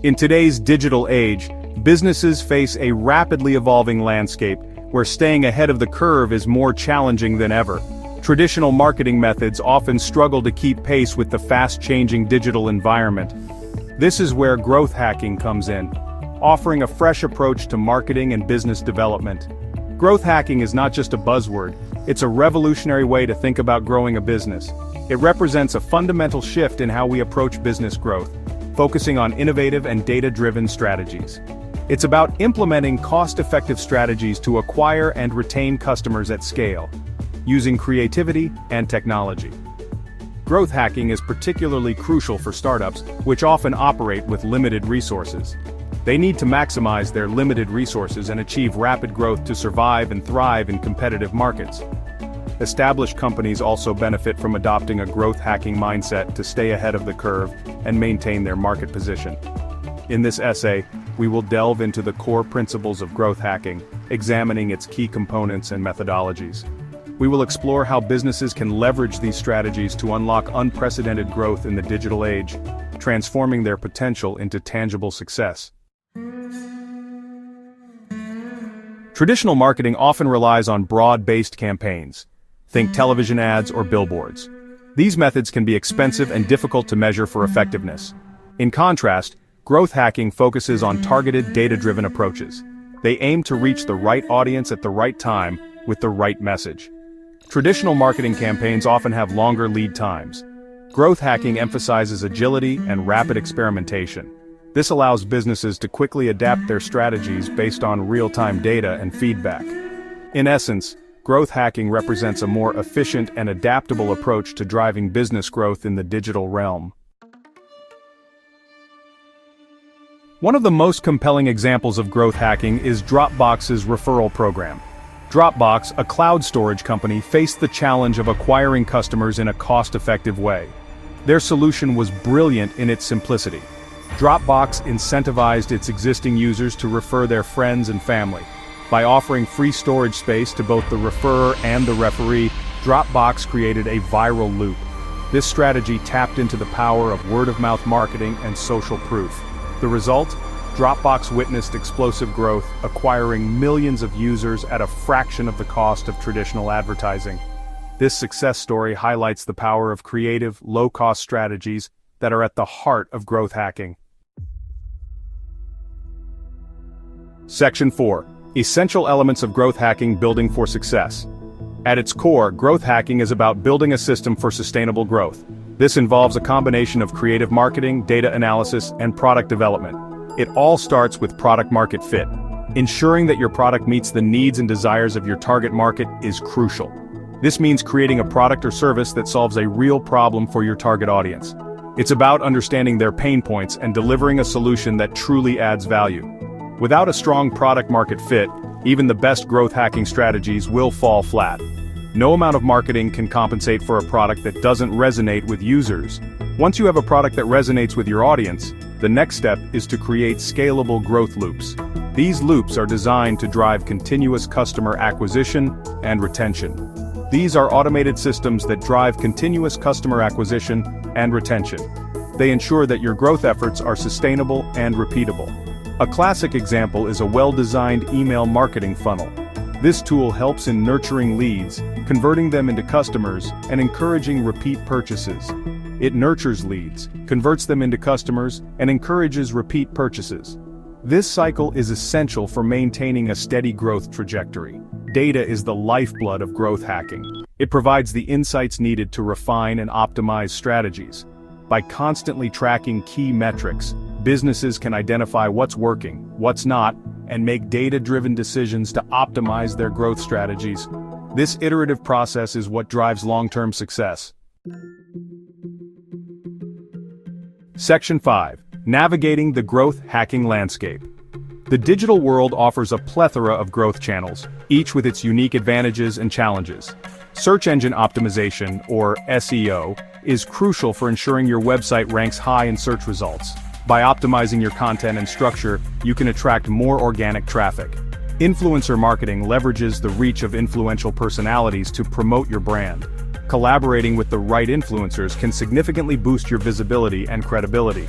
In today's digital age, businesses face a rapidly evolving landscape where staying ahead of the curve is more challenging than ever. Traditional marketing methods often struggle to keep pace with the fast-changing digital environment. This is where growth hacking comes in, offering a fresh approach to marketing and business development. Growth hacking is not just a buzzword, it's a revolutionary way to think about growing a business. It represents a fundamental shift in how we approach business growth, focusing on innovative and data-driven strategies. It's about implementing cost-effective strategies to acquire and retain customers at scale, using creativity and technology. Growth hacking is particularly crucial for startups, which often operate with limited resources. They need to maximize their limited resources and achieve rapid growth to survive and thrive in competitive markets. Established companies also benefit from adopting a growth hacking mindset to stay ahead of the curve and maintain their market position. In this essay, we will delve into the core principles of growth hacking, examining its key components and methodologies. We will explore how businesses can leverage these strategies to unlock unprecedented growth in the digital age, transforming their potential into tangible success. Traditional marketing often relies on broad-based campaigns. Think television ads or billboards. These methods can be expensive and difficult to measure for effectiveness. In contrast, growth hacking focuses on targeted, data-driven approaches. They aim to reach the right audience at the right time with the right message. Traditional marketing campaigns often have longer lead times. Growth hacking emphasizes agility and rapid experimentation. This allows businesses to quickly adapt their strategies based on real-time data and feedback. In essence, growth hacking represents a more efficient and adaptable approach to driving business growth in the digital realm. One of the most compelling examples of growth hacking is Dropbox's referral program. Dropbox, a cloud storage company, faced the challenge of acquiring customers in a cost-effective way. Their solution was brilliant in its simplicity. Dropbox incentivized its existing users to refer their friends and family. By offering free storage space to both the referrer and the referee, Dropbox created a viral loop. This strategy tapped into the power of word-of-mouth marketing and social proof. The result? Dropbox witnessed explosive growth, acquiring millions of users at a fraction of the cost of traditional advertising. This success story highlights the power of creative, low-cost strategies that are at the heart of growth hacking. Section 4. Essential elements of growth hacking: building for success. At its core, growth hacking is about building a system for sustainable growth. This involves a combination of creative marketing, data analysis, and product development. It all starts with product-market fit. Ensuring that your product meets the needs and desires of your target market is crucial. This means creating a product or service that solves a real problem for your target audience. It's about understanding their pain points and delivering a solution that truly adds value. Without a strong product-market fit, even the best growth hacking strategies will fall flat. No amount of marketing can compensate for a product that doesn't resonate with users. Once you have a product that resonates with your audience, the next step is to create scalable growth loops. These loops are designed to drive continuous customer acquisition and retention. These are automated systems that drive continuous customer acquisition and retention. They ensure that your growth efforts are sustainable and repeatable. A classic example is a well-designed email marketing funnel. This tool helps in nurturing leads, converting them into customers, and encouraging repeat purchases. It nurtures leads, converts them into customers, and encourages repeat purchases. This cycle is essential for maintaining a steady growth trajectory. Data is the lifeblood of growth hacking. It provides the insights needed to refine and optimize strategies. By constantly tracking key metrics, businesses can identify what's working, what's not, and make data-driven decisions to optimize their growth strategies. This iterative process is what drives long-term success. Section 5. Navigating the growth hacking landscape. The digital world offers a plethora of growth channels, each with its unique advantages and challenges. Search engine optimization, or SEO, is crucial for ensuring your website ranks high in search results. By optimizing your content and structure, you can attract more organic traffic. Influencer marketing leverages the reach of influential personalities to promote your brand. Collaborating with the right influencers can significantly boost your visibility and credibility.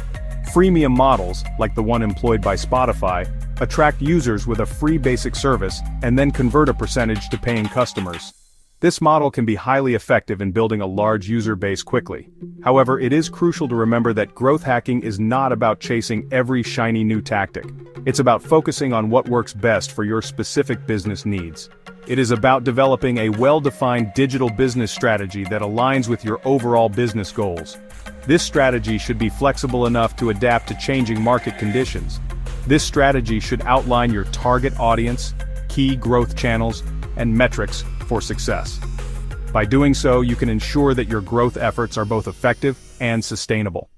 Freemium models, like the one employed by Spotify, attract users with a free basic service and then convert a percentage to paying customers. This model can be highly effective in building a large user base quickly. However, it is crucial to remember that growth hacking is not about chasing every shiny new tactic. It's about focusing on what works best for your specific business needs. It is about developing a well-defined digital business strategy that aligns with your overall business goals. This strategy should be flexible enough to adapt to changing market conditions. This strategy should outline your target audience, key growth channels, and metrics for success. By doing so, you can ensure that your growth efforts are both effective and sustainable.